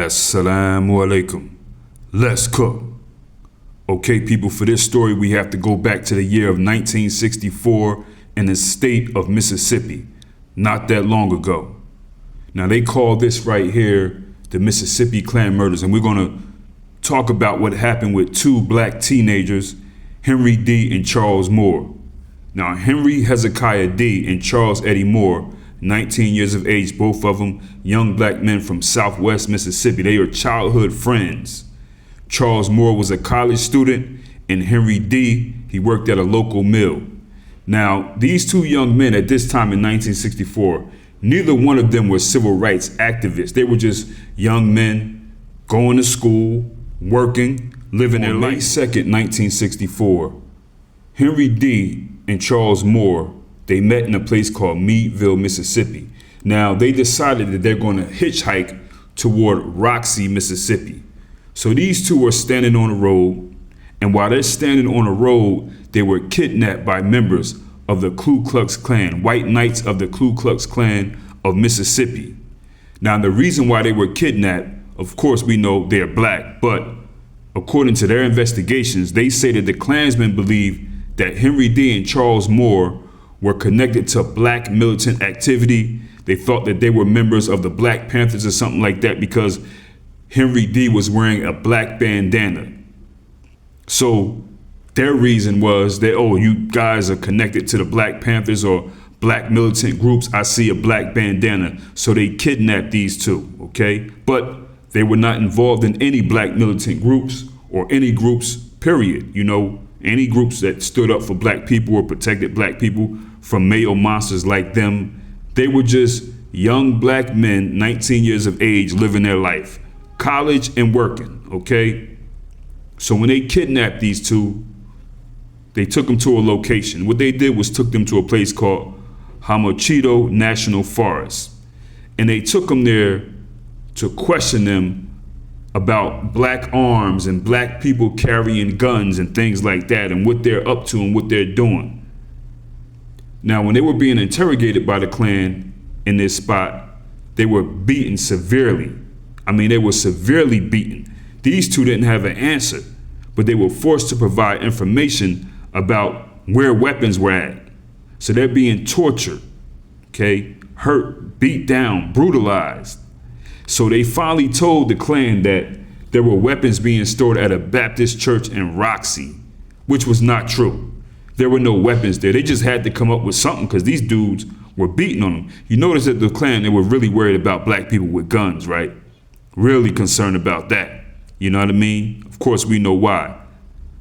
Assalamu alaikum. Let's cook. Okay, people, for this story, we have to go back to the year of 1964 in the state of Mississippi, not that long ago. Now, they call this right here the Mississippi Clan murders, and we're going to talk about what happened with two black teenagers, Henry D. and Charles Moore. Now, Henry Hezekiah D. and Charles Eddie Moore, 19 years of age, both of them young black men from Southwest Mississippi. They are childhood friends. Charles Moore was a college student, and Henry D., he worked at a local mill. Now, these two young men at this time in 1964, neither one of them were civil rights activists. They were just young men going to school, working, living their life. On May 2nd, 1964, Henry D. and Charles Moore, they met in a place called Meadville, Mississippi. Now, they decided that they're going to hitchhike toward Roxy, Mississippi. So these two are standing on the road, and while they're standing on the road, they were kidnapped by members of the Ku Klux Klan, white knights of the Ku Klux Klan of Mississippi. Now, the reason why they were kidnapped, of course, we know they're black, but according to their investigations, they say that the Klansmen believe that Henry D. and Charles Moore were connected to black militant activity. They thought that they were members of the Black Panthers or something like that because Henry D. was wearing a black bandana. So their reason was that, oh, you guys are connected to the Black Panthers or black militant groups. I see a black bandana. So they kidnapped these two, okay? But they were not involved in any black militant groups or any groups, period. You know, any groups that stood up for black people or protected black people from male monsters like them. They were just young black men, 19 years of age, living their life, college and working, okay? So when they kidnapped these two, they took them to a location. What they did was took them to a place called Hamochido National Forest. And they took them there to question them about black arms and black people carrying guns and things like that and what they're up to and what they're doing. Now, when they were being interrogated by the Klan in this spot, they were beaten severely. I mean, they were severely beaten. These two didn't have an answer, but they were forced to provide information about where weapons were at. So they're being tortured, okay, hurt, beat down, brutalized. So they finally told the Klan that there were weapons being stored at a Baptist church in Roxy, which was not true. There were no weapons there. They just had to come up with something because these dudes were beating on them. You notice that the Klan, they were really worried about black people with guns, right? Really concerned about that. You know what I mean? Of course, we know why.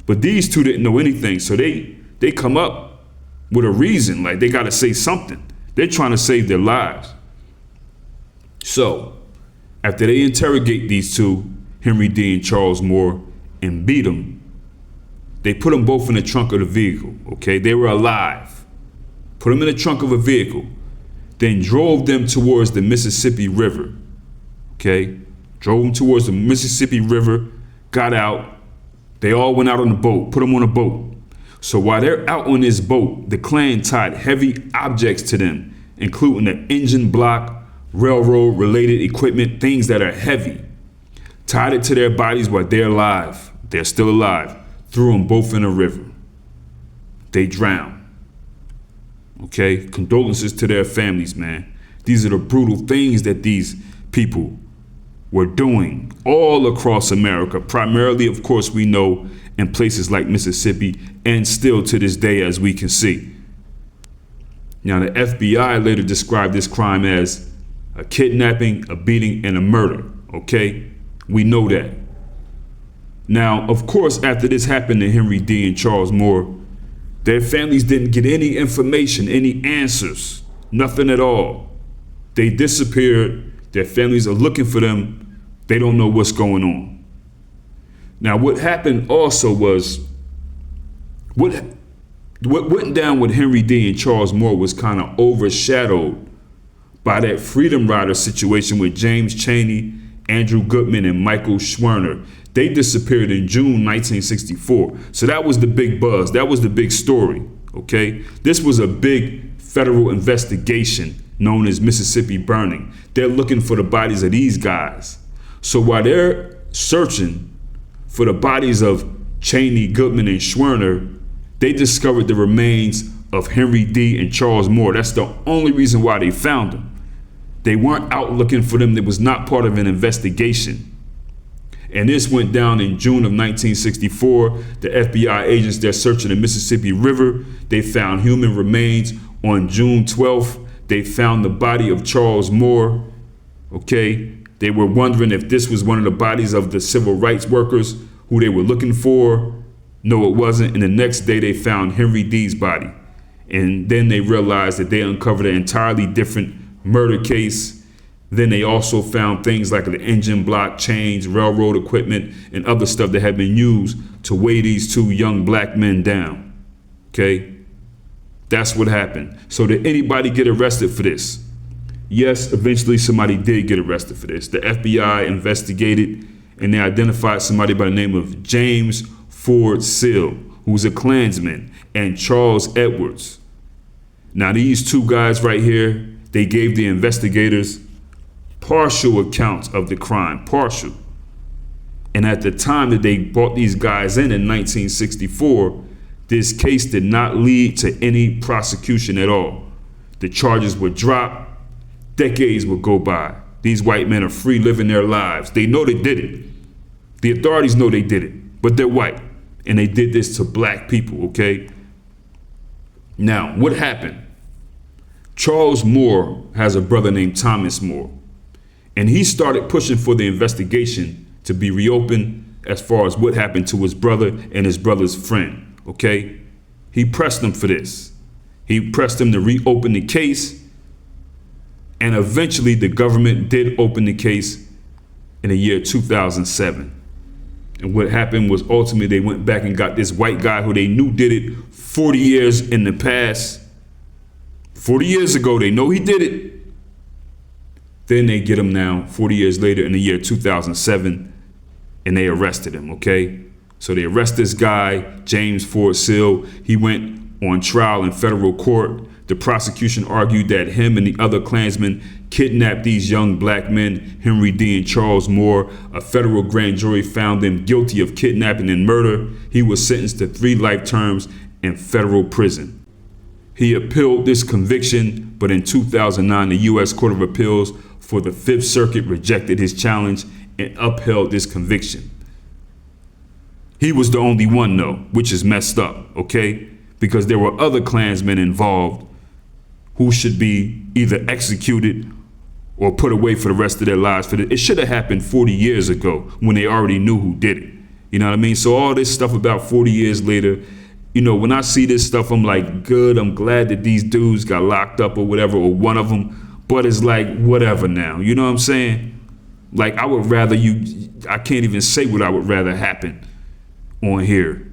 But these two didn't know anything. So they come up with a reason, like they got to say something. They're trying to save their lives. So after they interrogate these two, Henry D. and Charles Moore, and beat them, they put them both in the trunk of the vehicle, okay? They were alive. Put them in the trunk of a vehicle, then drove them towards the Mississippi River, okay? Drove them towards the Mississippi River, got out. They all went out on the boat, put them on a boat. So while they're out on this boat, the Klan tied heavy objects to them, including an engine block, railroad-related equipment, things that are heavy. Tied it to their bodies while they're alive. They're still alive. Threw them both in a river. They drowned. Okay? Condolences to their families, man. These are the brutal things that these people were doing all across America. Primarily, of course, we know in places like Mississippi and still to this day, as we can see. Now, the FBI later described this crime as a kidnapping, a beating, and a murder. Okay? We know that. Now, of course, after this happened to Henry D. and Charles Moore, their families didn't get any information, any answers, nothing at all. They disappeared. Their families are looking for them. They don't know what's going on. Now, what happened also was, what went down with Henry D. and Charles Moore was kind of overshadowed by that Freedom Rider situation with James Chaney, Andrew Goodman, and Michael Schwerner. They disappeared in June 1964. So that was the big buzz. That was the big story, okay? This was a big federal investigation known as Mississippi Burning. They're looking for the bodies of these guys. So while they're searching for the bodies of Cheney, Goodman, and Schwerner, they discovered the remains of Henry D. and Charles Moore. That's the only reason why they found them. They weren't out looking for them. It was not part of an investigation. And this went down in June of 1964. The FBI agents, they're searching the Mississippi River. They found human remains. On June 12th, they found the body of Charles Moore. Okay, they were wondering if this was one of the bodies of the civil rights workers who they were looking for. No, it wasn't. And the next day they found Henry D's body. And then they realized that they uncovered an entirely different murder case. Then they also found things like the engine block, chains, railroad equipment, and other stuff that had been used to weigh these two young black men down. Okay, that's what happened. So did anybody get arrested for this? Yes, eventually somebody did get arrested for this. The FBI investigated and they identified somebody by the name of James Ford Sill, who's a Klansman, and Charles Edwards. Now these two guys right here, they gave the investigators partial accounts of the crime, partial. And at the time that they brought these guys in 1964, this case did not lead to any prosecution at all. The charges were dropped, decades would go by. These white men are free living their lives. They know they did it. The authorities know they did it, but they're white. And they did this to black people, okay? Now, what happened? Charles Moore has a brother named Thomas Moore. And he started pushing for the investigation to be reopened as far as what happened to his brother and his brother's friend, okay? He pressed them for this. He pressed them to reopen the case. And eventually the government did open the case in the year 2007. And what happened was ultimately they went back and got this white guy who they knew did it 40 years in the past. 40 years ago, they know he did it. Then they get him now 40 years later in the year 2007 and they arrested him, okay? So they arrest this guy, James Ford Sill. He went on trial in federal court. The prosecution argued that him and the other Klansmen kidnapped these young black men, Henry D. and Charles Moore. A federal grand jury found them guilty of kidnapping and murder. He was sentenced to 3 life terms in federal prison. He appealed this conviction, but in 2009, the U.S. Court of Appeals for the Fifth Circuit rejected his challenge and upheld this conviction. He was the only one though, which is messed up, okay? Because there were other Klansmen involved who should be either executed or put away for the rest of their lives. It should have happened 40 years ago when they already knew who did it. You know what I mean? So all this stuff about 40 years later, you know, when I see this stuff, I'm like, good, I'm glad that these dudes got locked up or whatever, or one of them, but it's like, whatever now, you know what I'm saying? Like, I would rather I can't even say what I would rather happen on here,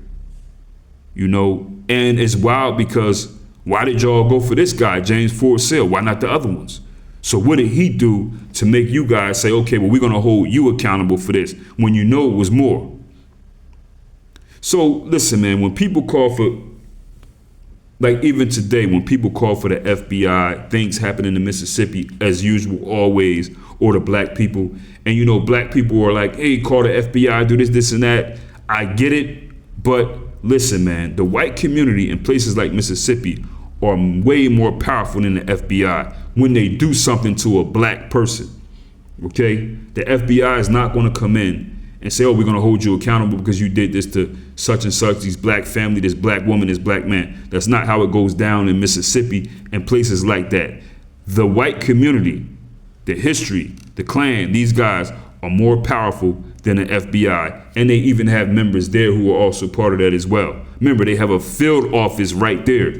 you know? And it's wild because why did y'all go for this guy, James Ford Sill? Why not the other ones? So what did he do to make you guys say, okay, well, we're gonna hold you accountable for this when you know it was more? So listen, man, when people call for, like even today, when people call for the FBI, things happen in the Mississippi as usual, always, or the black people. And you know, black people are like, hey, call the FBI, do this, this, and that. I get it, but listen, man, the white community in places like Mississippi are way more powerful than the FBI when they do something to a black person, okay? The FBI is not gonna come in and say, oh, we're gonna hold you accountable because you did this to such and such, this black family, this black woman, this black man. That's not how it goes down in Mississippi and places like that. The white community, the history, the Klan, these guys are more powerful than the FBI. And they even have members there who are also part of that as well. Remember, they have a field office right there.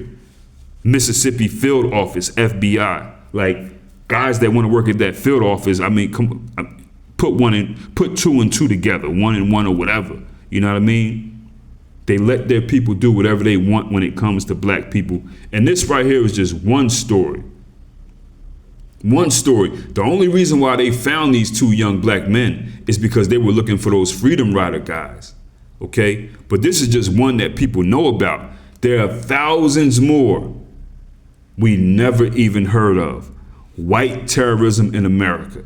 Mississippi field office, FBI. Like, guys that want to work at that field office, I mean, put 2 and 2 together, 1 and 1 or whatever. You know what I mean? They let their people do whatever they want when it comes to black people. And this right here is just one story. One story. The only reason why they found these 2 young black men is because they were looking for those Freedom Rider guys. Okay? But this is just one that people know about. There are thousands more we never even heard of. White terrorism in America.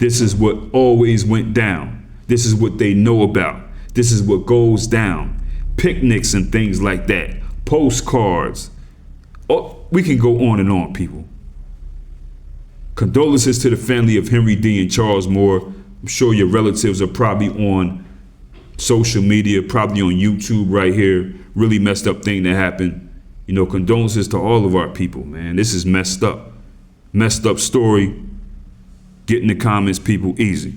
This is what always went down. This is what they know about. This is what goes down. Picnics and things like that. Postcards. Oh, we can go on and on, people. Condolences to the family of Henry D. and Charles Moore. I'm sure your relatives are probably on social media, probably on YouTube right here. Really messed up thing that happened. You know, condolences to all of our people, man. This is messed up. Messed up story. Get in the comments, people, easy.